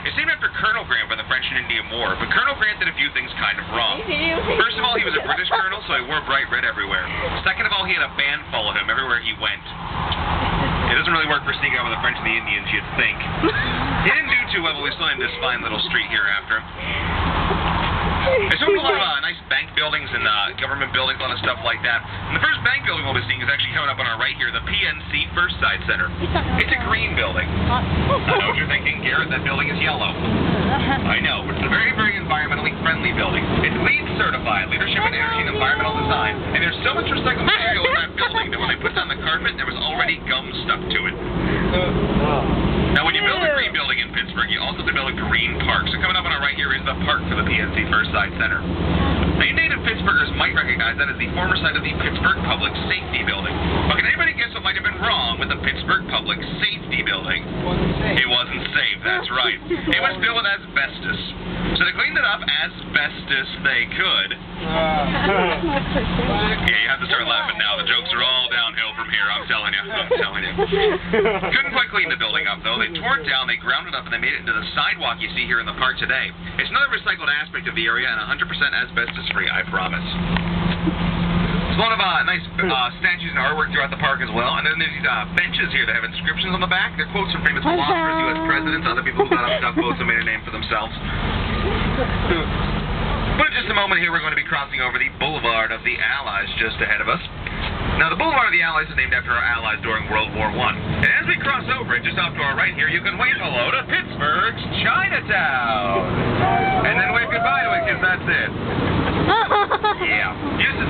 It's named after Colonel Grant from the French and Indian War, but Colonel Grant did a few things kind of wrong. First of all, he was a British colonel, so he wore bright red everywhere. Second of all, he had a band follow him everywhere he went. It doesn't really work for sneaking out with the French and the Indians, you'd think. He didn't do too well, but we still named this fine little street here after him. There's a lot of nice bank buildings and government buildings, a lot of stuff like that. And the first bank building we'll be seeing is actually coming up on our right here, the PNC First Side Center. It's a green building. I know what you're thinking, Garrett, that building is yellow. I know, but it's a very, very environmentally friendly building. It's LEED certified, Leadership in Energy and Environmental Design. And there's so much recycled material in that building that when they put down the carpet, there was already gum stuck to it. Now, when you build a green building in Pittsburgh, you also have to build a green park. So coming up on our right here is the park for the PNC First Side Center. Now, you native Pittsburghers might recognize that as the former site of the Pittsburgh Public Safety Building. But can anybody guess what might have been wrong with the Pittsburgh Public Safety Building? It wasn't safe, that's right. It was built with asbestos. So they cleaned it up as best as they could. Yeah, you have to start laughing now. The jokes are all downhill from here, I'm telling you. Couldn't quite clean the building up, though. They tore it down, they ground it up, and they made it into the sidewalk you see here in the park today. It's another recycled aspect of the area and 100% asbestos-free, I promise. There's a lot of nice statues and artwork throughout the park as well. And then there's these benches here that have inscriptions on the back. They're quotes from famous philosophers, U.S. presidents, other people who got up duck boats and made a name for themselves. But in just a moment here, we're going to be crossing over the Boulevard of the Allies just ahead of us. Now, the Boulevard of the Allies is named after our allies during World War I. And as we cross over it, just off to our right here, you can wave hello to Pittsburgh's Chinatown. And then wave goodbye to it, because that's it. Yeah. Used to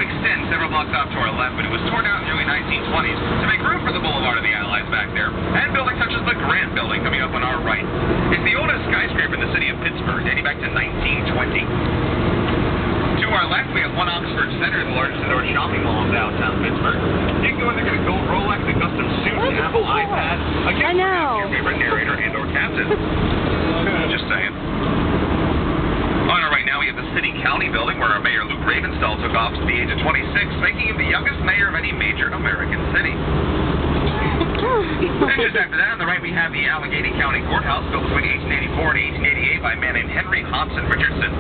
extend several blocks off to our left, but it was torn down in the early 1920s to make room for the Boulevard of the Allies back there. And buildings such as the Grant Building coming up on our right. It's the oldest skyscraper in the city of Pittsburgh, dating back to 1920. To our left, we have One Oxford Center, the largest indoor shopping mall in downtown Pittsburgh. You can go in there, get a gold Rolex, a custom suit, an Apple iPad, a gift to your favorite narrator and or captain. Just saying. On our right now, we have the City County Building, where our Mayor Luke Ravenstall took office at the age of 26, making him the youngest mayor of any major American city. And just after that, on the right, we have the Allegheny County Courthouse, built between 1884 and 1888 by a man named Henry Hobson Richardson.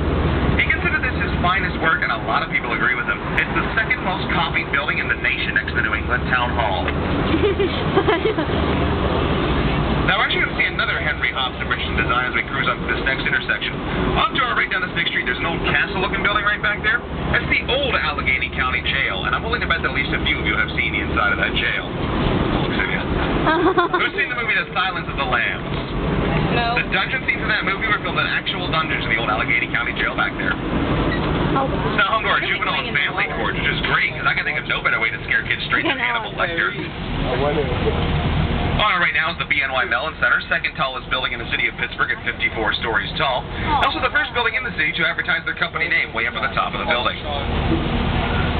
He considered this his finest work, and a lot of people agree with him. It's the second most copied building in the nation next to the New England Town Hall. Now, we're actually going to see another Henry Hobson Richardson design as we cruise up this next intersection. Off to our right down this big street, there's an old castle-looking building right back there. That's the old Allegheny County Jail, and I'm willing to bet that at least a few of you have seen the inside of that jail. Looks at you. Who's seen the movie The Silence of the Lambs? No. The dungeon scenes in that movie were filmed in actual dungeons in the old Allegheny County Jail back there. It's now home to our juvenile and family court, which is great, because I can think of no better way to scare kids straight than Hannibal Lecter. On right now is the BNY Mellon Center, second tallest building in the city of Pittsburgh at 54 stories tall. Also the first building in the city to advertise their company name way up at the top of the building.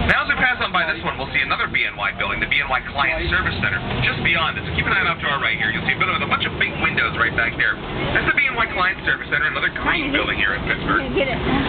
Now as we pass on by this one, we'll see another BNY building, the BNY Client Service Center, just beyond it. So keep an eye out to our right here. You'll see a building with a bunch of big windows right back there. That's the BNY Client Service Center, another green building here in Pittsburgh.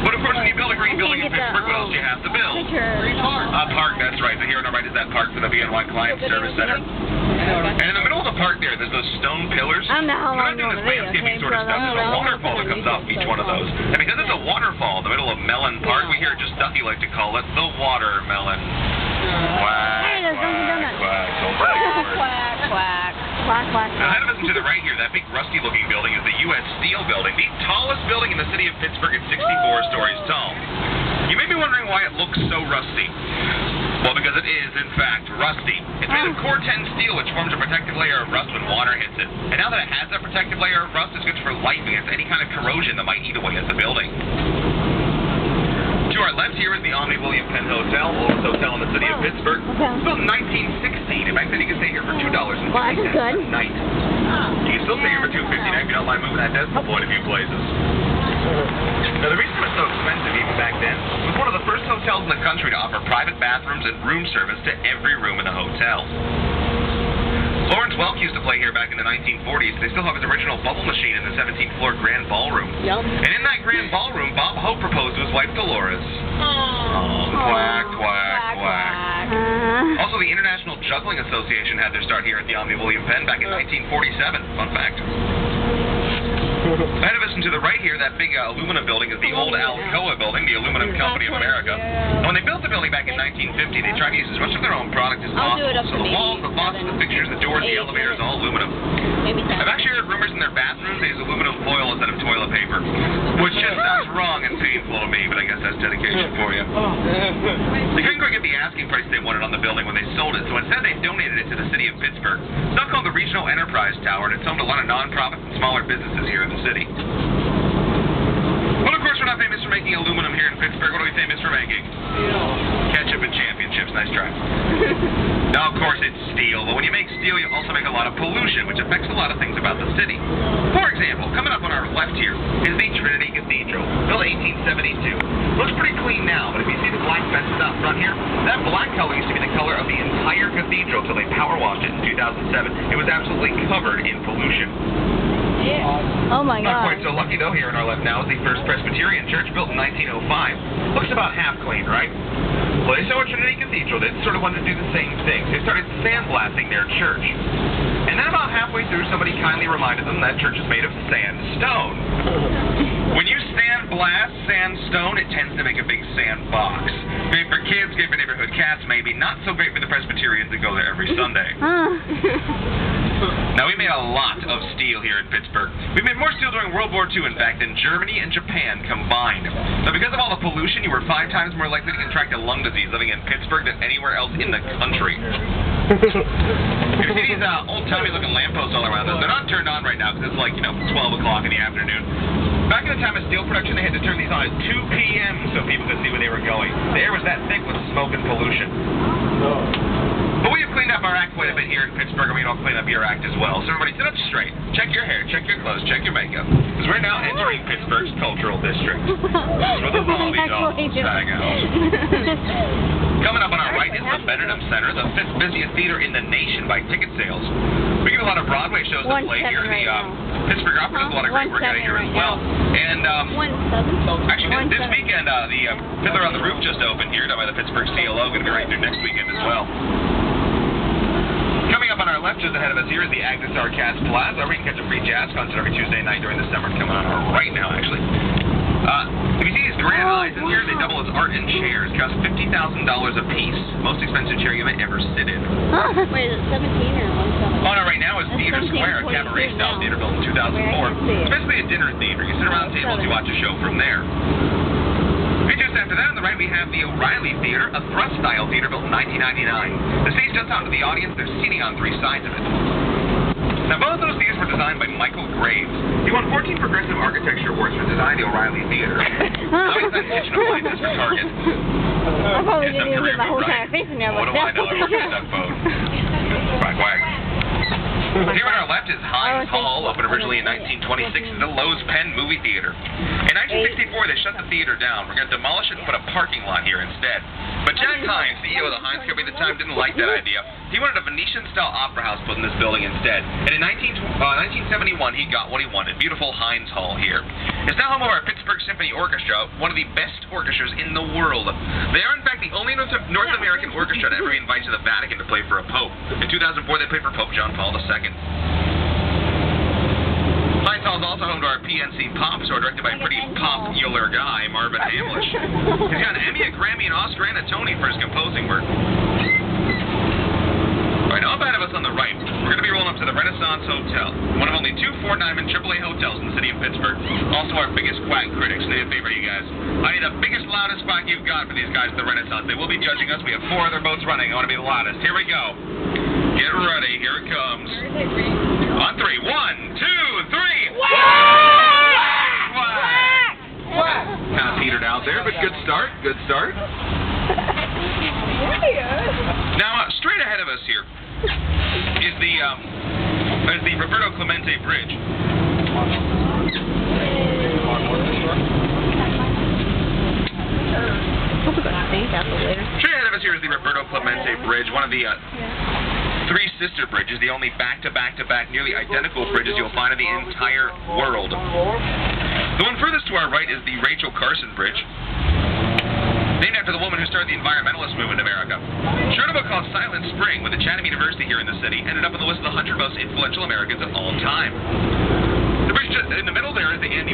But of course, when you build a green building in Pittsburgh, what else do you have to build? A park, that's right. So here on our right is that park for the BNY Client Service Center. And in the middle of the park there's those stone pillars. I don't know how long We're not doing this landscaping sort of stuff. There's a waterfall that comes off each one of those. And because it's a waterfall in the middle of Mellon Park, we here at Just Ducky like to call it the watermelon. Quack, quack, quack. Quack, quack. Quack, quack, Now, ahead of us and to the right here, that big rusty-looking building is the U.S. Steel Building, the tallest building in the city of Pittsburgh at 64 stories tall. You may be wondering why it looks so rusty. Well, because it is, in fact, rusty. It's made of Core 10 steel, which forms a protective layer of rust when water hits it. And now that it has that protective layer of rust, it's good for life against any kind of corrosion that might eat away at the building. To our left here is the Omni William Penn Hotel, oldest hotel in the city of Pittsburgh. It's built in 1916, and back then you could stay here for $2.50 a night. You can still stay here for $2.50 now if you don't mind moving that decimal point a few places. Now, the reason it was so expensive even back then was one of the first hotels in the country to offer private bathrooms and room service to every room in the hotel. Lawrence Welk used to play here back in the 1940s. They still have his original bubble machine in the 17th floor Grand Ballroom. Yep. And in that Grand Ballroom, Bob Hope proposed to his wife Dolores. Quack, quack, quack. Also, the International Juggling Association had their start here at the Omni William Penn back in 1947. Fun fact. Ahead of us and to the right here, that big aluminum building is the old Alcoa building, the Aluminum Company of America. And when they built the building back in 1950, they tried to use as much of their own product as possible. So the walls, the faucets, the fixtures, the doors, the elevators, all aluminum. I've actually heard rumors in their bathrooms they use aluminum foil instead of toilet paper, which just sounds wrong and painful to me, but I guess that's dedication for you. They couldn't quite get the asking price they wanted on the building when they sold it, so instead they donated it to the city of Pittsburgh. It's now called the Regional Enterprise Tower, and it's home to a lot of non-profits and smaller businesses here in the city. Well, of course, we're not famous for making aluminum here in Pittsburgh. What are we famous for making? Ketchup and championships. Nice try. Now, of course, it's steel, but when you make steel, you also make a lot of pollution, which affects a lot of things about the city. For example, coming up on our left here is the Trinity Cathedral, built 1872. Looks pretty clean now, but if you see the black fences out front here, that black color used to be the color of the entire cathedral until they power washed it in 2007. It was absolutely covered in pollution. Yeah. Oh my God. Not quite so lucky though. Here on our left now is the First Presbyterian Church, built in 1905. Looks about half clean, right? Well, they saw at Trinity Cathedral, they sort of wanted to do the same thing. They started sandblasting their church. And then about halfway through, somebody kindly reminded them that church is made of sandstone. When you sandblast sandstone, it tends to make a big sandbox. Great for kids, great for neighborhood cats, maybe. Not so great for the Presbyterians that go there every Sunday. Now, we made a lot of steel here in Pittsburgh. We made more steel during World War II, in fact, than Germany and Japan combined. Now, because of all the pollution, you were 5 times more likely to contract a lung disease living in Pittsburgh than anywhere else in the country. You see these old-timey looking lampposts all around us. They're not turned on right now because it's like, 12 o'clock in the afternoon. Back in the time of steel production, they had to turn these on at 2 p.m. so people could see where they were going. The air was that thick with smoke and pollution. But we have cleaned up our act quite a bit here in Pittsburgh, and we don't clean up your act as well. So everybody sit up straight, check your hair, check your clothes, check your makeup. Because we're now entering Pittsburgh's cultural district. Where the Bobby dolls hang out. Coming up on our right is the Benedum Center, the 5th busiest theater in the nation by ticket sales. We get a lot of Broadway shows that play here. The Pittsburgh Opera does a lot of great work out here as well. And actually, this weekend, the Fiddler on the Roof just opened here, done by the Pittsburgh CLO. Going to be right through next weekend as well. Coming up on our left, just ahead of us here, is the Agnes Arcats Plaza, where you can catch a free jazz concert every Tuesday night during the summer. It's coming on right now, actually. If you see these grand eyes in here, they double as art and chairs. Cost $50,000 a piece. Most expensive chair you may ever sit in. Wait, is it 17 or 170? On it right now is Theater Square, a cabaret-style theater built in 2004. It's basically a dinner theater. You sit around tables, you watch a show from there. Just after that, on the right, we have the O'Reilly Theater, a thrust-style theater built in 1999. The stage juts onto the audience. There's seating on 3 sides of it. Now, both those theaters were designed by Michael Graves. He won 14 Progressive Architecture Awards for designing the O'Reilly Theater. Now he's on kitchen appliances for Target. I probably didn't even get my whole entire face in there. What do I know? I don't get that phone. Quack, quack. Here on our left is Heinz Hall, opened originally in 1926 as the Lowe's Penn Movie Theater. In 1964, they shut the theater down. We're going to demolish it and put a parking lot here instead. But Jack Heinz, CEO of the Heinz Company at the time, didn't like that idea. He wanted a Venetian-style opera house put in this building instead. And in 1971, he got what he wanted, beautiful Heinz Hall here. It's now home of our Pittsburgh Symphony Orchestra, one of the best orchestras in the world. They are, in fact, the only North American orchestra to ever be invited to the Vatican to play for a pope. In 2004, they played for Pope John Paul II. Heinz Hall is also home to our PNC Pop Store, directed by a pretty popular guy, Marvin Hamlish. He's got an Emmy, a Grammy, an Oscar, and a Tony for his composing work. All right, now up ahead of us on the right, we're going to be rolling up to the Renaissance Hotel, one of only 2 4-diamond AAA hotels in the city of Pittsburgh. Also our biggest quack critics. They favor you guys. I need the biggest, loudest quack you've got for these guys at the Renaissance. They will be judging us. We have 4 other boats running. I want to be the loudest. Here we go. Get ready. Here it comes. On 3. 1, 2, 3. Quack! Quack! Quack! Kind of petered out there, but good start. Good start. Now, straight ahead of us here is the Roberto Clemente Bridge. Straight ahead of us here is the Roberto Clemente Bridge, one of the 3 sister bridges, the only back-to-back-to-back, nearly identical bridges you'll find in the entire world. The one furthest to our right is the Rachel Carson Bridge, named after the woman who started the environmentalist movement in America. She wrote a book called Silent Spring with the Chatham University here in the city, ended up on the list of the 100 most influential Americans of all time. The bridge in the middle there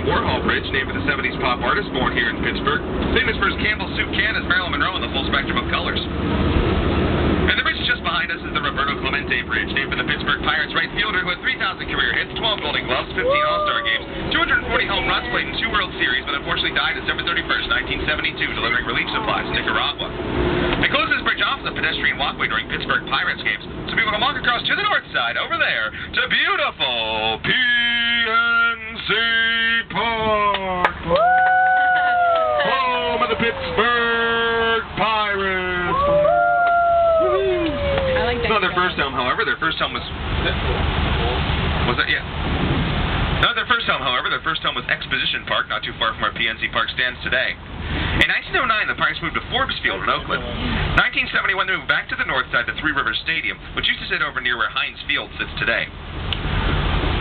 Warhol Bridge, named for the 70s pop artist born here in Pittsburgh. Famous for his Campbell soup can is Marilyn Monroe in the full spectrum of colors. And the bridge just behind us is the Roberto Clemente Bridge, named for the Pittsburgh Pirates right fielder who had 3,000 career hits, 12 Golden Gloves, 15 All-Star games, 240 home runs, played in 2 World Series, but unfortunately died December 31st, 1972, delivering relief supplies to Nicaragua. They close this bridge off as a pedestrian walkway during Pittsburgh Pirates games, so people can walk across to the north side, over there, to beautiful PNC Park. Home of the Pittsburgh Pirates. Not their first home, however. Their first home was that? Yeah. Not their first home, however. Their first home was Exposition Park, not too far from where PNC Park stands today. In 1909, the Pirates moved to Forbes Field in Oakland. 1971, they moved back to the north side to Three Rivers Stadium, which used to sit over near where Heinz Field sits today.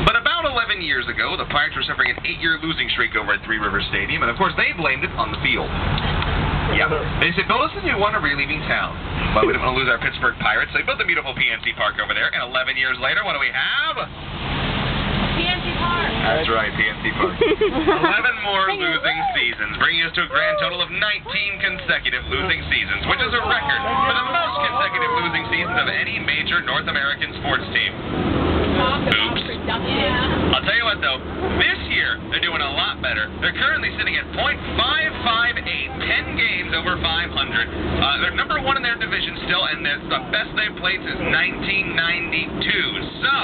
But about 11 years ago, the Pirates were suffering an 8-year losing streak over at Three Rivers Stadium, and of course they blamed it on the field. Yeah. They said, build us a new one or we're leaving town. But we didn't want to lose our Pittsburgh Pirates, so they built the beautiful PNC Park over there, and 11 years later, what do we have? PNC Park. That's right, PNC Park. 11 more losing seasons, bringing us to a grand total of 19 consecutive losing seasons, which is a record for the most consecutive losing seasons of any major North American sports team. Oops. I'll tell you what, though, this year they're doing a lot better. They're currently sitting at .558, 10 games over 500. They're number 1 in their division still, and the best they've played since 1992. So,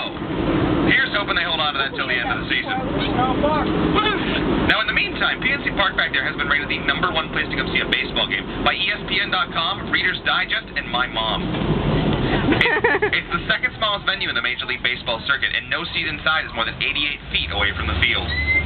here's hoping they hold on to that till the end of the season. Now, in the meantime, PNC Park back there has been rated the #1 place to come see a baseball game by ESPN.com, Reader's Digest, and my mom. It's the second smallest venue in the Major League Baseball circuit, and no seat inside is more than 88 feet away from the field.